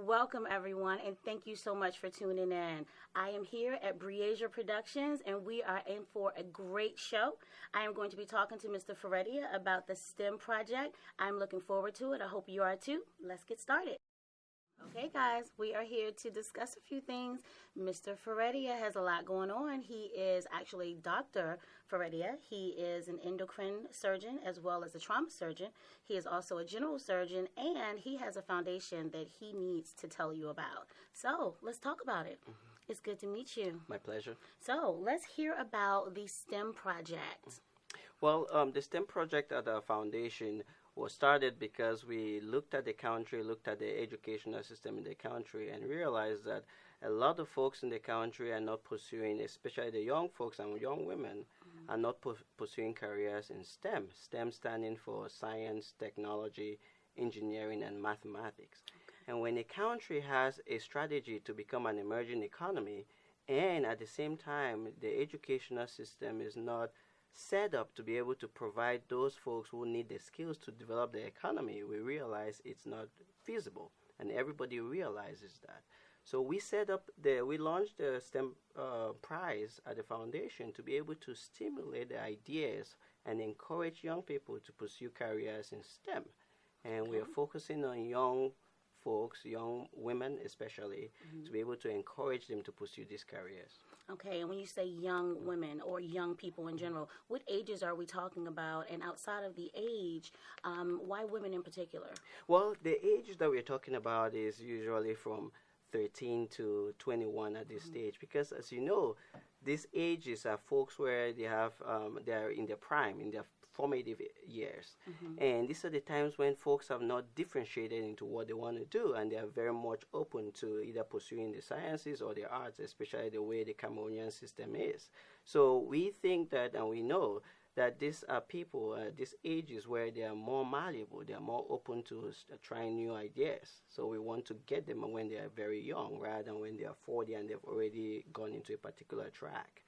Welcome, everyone, and thank you so much for tuning in. I am here at Breasia Productions, and we are in for a great show. I am going to be talking to Mr. Foretia about the STEM project. I'm looking forward to it. I hope you are too. Let's get started. Okay, guys, we are here to discuss a few things. Mr. Foretia has a lot going on. He is actually Dr. Foretia. He is an endocrine surgeon as well as a trauma surgeon. He is also a general surgeon, and he has a foundation that he needs to tell you about. So let's talk about it. It's good to meet you. My pleasure. So let's hear about the STEM project. Well, the STEM project at our foundation was started because we looked at the country, looked at the educational system in the country, and realized that a lot of folks in the country are not pursuing, especially the young folks and young women, are not pursuing careers in STEM. STEM standing for science, technology, engineering, and mathematics. Okay. And when a country has a strategy to become an emerging economy, and at the same time, the educational system is not set up to be able to provide those folks who need the skills to develop the economy, we realize it's not feasible, and everybody realizes that. So we launched the STEM prize at the foundation to be able to stimulate the ideas and encourage young people to pursue careers in STEM. And we are focusing on young folks, young women especially, to be able to encourage them to pursue these careers. Okay, and when you say young women or young people in general, what ages are we talking about? And outside of the age, why women in particular? Well, the age that we're talking about is usually from 13 to 21 at this stage, because as you know, these ages are folks where they're in their prime, in their formative years. And these are the times when folks have not differentiated into what they want to do, and they are very much open to either pursuing the sciences or the arts, especially the way the Cameroonian system is. So we think that, and we know that these are people, these ages where they are more malleable, they are more open to trying new ideas. So we want to get them when they are very young, rather than when they are 40 and they've already gone into a particular track.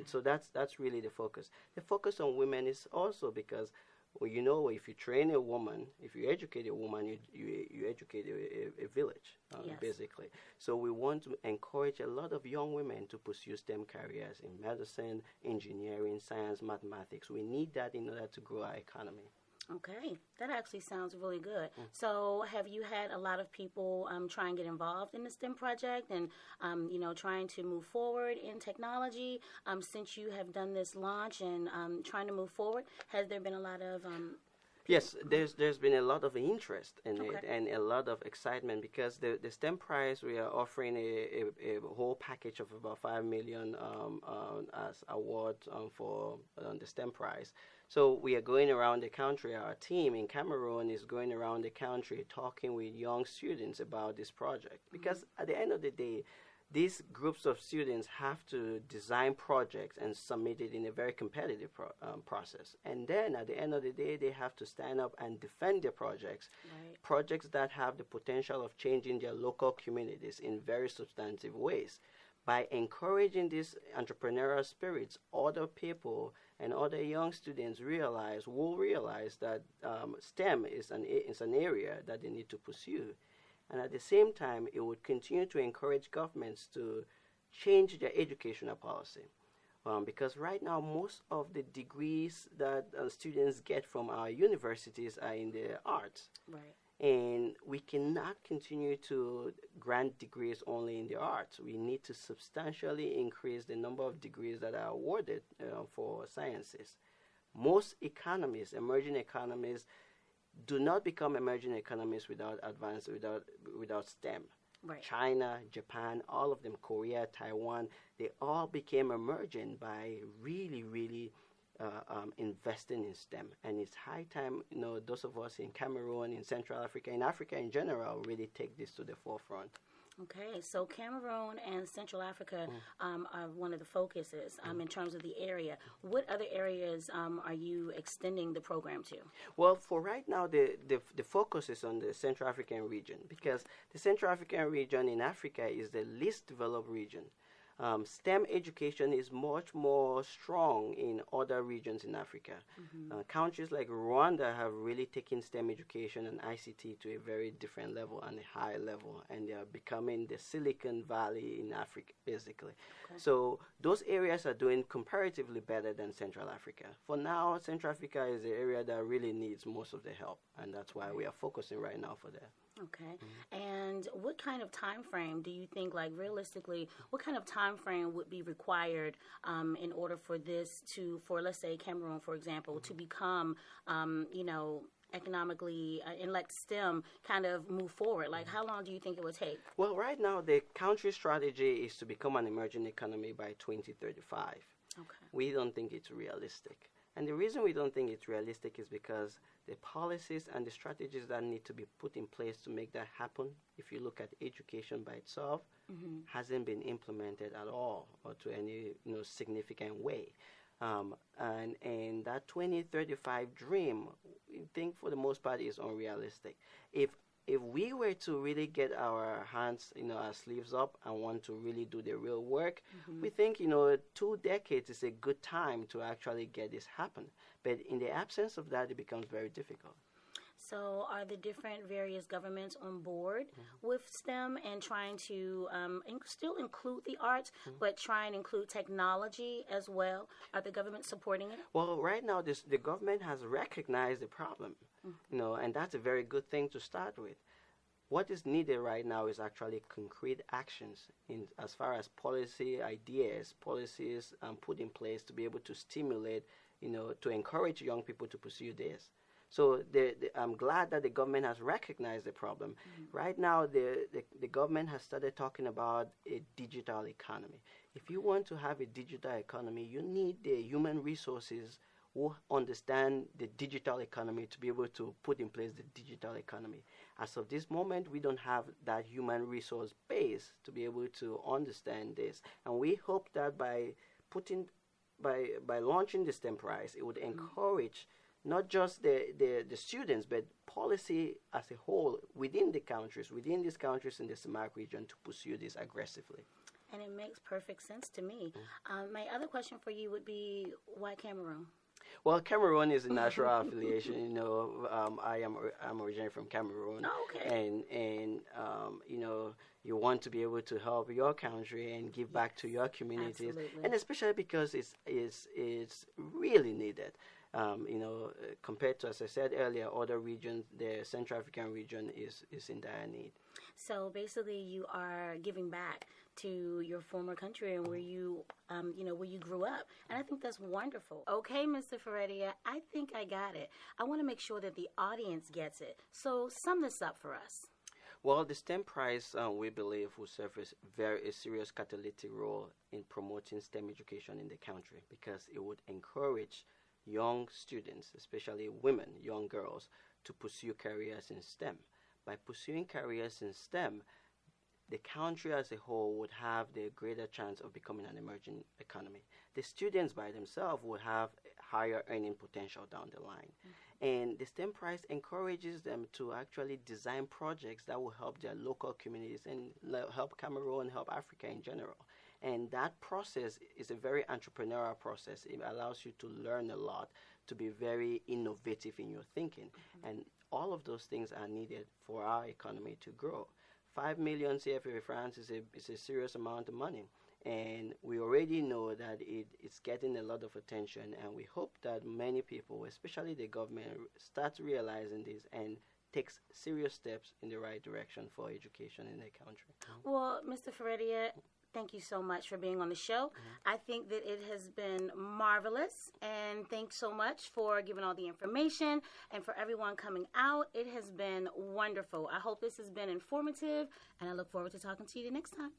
So that's really the focus. The focus on women is also because, well, you know, if you train a woman, if you educate a woman, you educate a village, basically. So we want to encourage a lot of young women to pursue STEM careers in medicine, engineering, science, mathematics. We need that in order to grow our economy. Okay, that actually sounds really good. So have you had a lot of people try and get involved in the STEM project and, trying to move forward in technology? Since you have done this launch and trying to move forward, has there been a lot of... Yes, there's been a lot of interest in it and a lot of excitement, because the STEM prize, we are offering a whole package of about $5 million as award for the STEM prize. So we are going around the country. Our team in Cameroon is going around the country talking with young students about this project, because at the end of the day, these groups of students have to design projects and submit it in a very competitive process. And then at the end of the day, they have to stand up and defend their projects, projects that have the potential of changing their local communities in very substantive ways. By encouraging these entrepreneurial spirits, other people and other young students will realize that STEM is an area that they need to pursue. And at the same time, it would continue to encourage governments to change their educational policy. Because right now, most of the degrees that students get from our universities are in the arts. Right. And we cannot continue to grant degrees only in the arts. We need to substantially increase the number of degrees that are awarded for sciences. Most economies, emerging economies, do not become emerging economies without STEM. Right. China, Japan, all of them, Korea, Taiwan, they all became emergent by really investing in STEM. And it's high time, those of us in Cameroon, in Central Africa, in Africa in general, really take this to the forefront. Okay, so Cameroon and Central Africa are one of the focuses in terms of the area. What other areas are you extending the program to? Well, for right now, the focus is on the Central African region, because the Central African region in Africa is the least developed region. STEM education is much more strong in other regions in Africa. Countries like Rwanda have really taken STEM education and ICT to a very different level and a high level, and they are becoming the Silicon Valley in Africa, basically. Okay. So those areas are doing comparatively better than Central Africa. For now, Central Africa is the area that really needs most of the help, and that's why we are focusing right now for that. Okay. And what kind of time frame do you think, like realistically, what kind of time frame would be required in order for this for let's say Cameroon, for example, to become, economically and let STEM kind of move forward? Like, how long do you think it would take? Well, right now, the country strategy is to become an emerging economy by 2035. Okay. We don't think it's realistic. And the reason we don't think it's realistic is because the policies and the strategies that need to be put in place to make that happen, if you look at education by itself, hasn't been implemented at all or to any significant way. And that 2035 dream, I think for the most part is unrealistic. If we were to really get our hands, our sleeves up and want to really do the real work, we think, 2 decades is a good time to actually get this happen. But in the absence of that, it becomes very difficult. So are the different various governments on board with STEM and trying to still include the arts, but try and include technology as well? Are the governments supporting it? Well, right now, the government has recognized the problem, and that's a very good thing to start with. What is needed right now is actually concrete actions as far as policies put in place to be able to stimulate, to encourage young people to pursue this. So I'm glad that the government has recognized the problem. Right now, the government has started talking about a digital economy. If you want to have a digital economy, you need the human resources who understand the digital economy to be able to put in place the digital economy. As of this moment, we don't have that human resource base to be able to understand this. And we hope that by launching the STEM Prize, it would encourage not just the students, but policy as a whole within these countries in the CEMAC region to pursue this aggressively. And it makes perfect sense to me. My other question for you would be, why Cameroon? Well, Cameroon is a natural affiliation. I'm originally from Cameroon. Oh, okay. And you want to be able to help your country and give back to your communities. Absolutely. And especially because it's really needed. Compared to, as I said earlier, other regions, the Central African region is in dire need. So basically, you are giving back to your former country and where you grew up, and I think that's wonderful. Okay, Mr. Foretia, I think I got it. I want to make sure that the audience gets it. So sum this up for us. Well, the STEM Prize, we believe, will serve a serious catalytic role in promoting STEM education in the country because it would encourage young students, especially women, young girls, to pursue careers in STEM. By pursuing careers in STEM, the country as a whole would have the greater chance of becoming an emerging economy. The students by themselves will have higher earning potential down the line. And the STEM Prize encourages them to actually design projects that will help their local communities and help Cameroon, help Africa in general. And that process is a very entrepreneurial process. It allows you to learn a lot, to be very innovative in your thinking. And all of those things are needed for our economy to grow. 5 million CFA francs is a serious amount of money. And we already know that it's getting a lot of attention. And we hope that many people, especially the government, start realizing this and takes serious steps in the right direction for education in the country. Well, Mr. Foretia, thank you so much for being on the show. I think that it has been marvelous, and thanks so much for giving all the information and for everyone coming out. It has been wonderful. I hope this has been informative, and I look forward to talking to you the next time.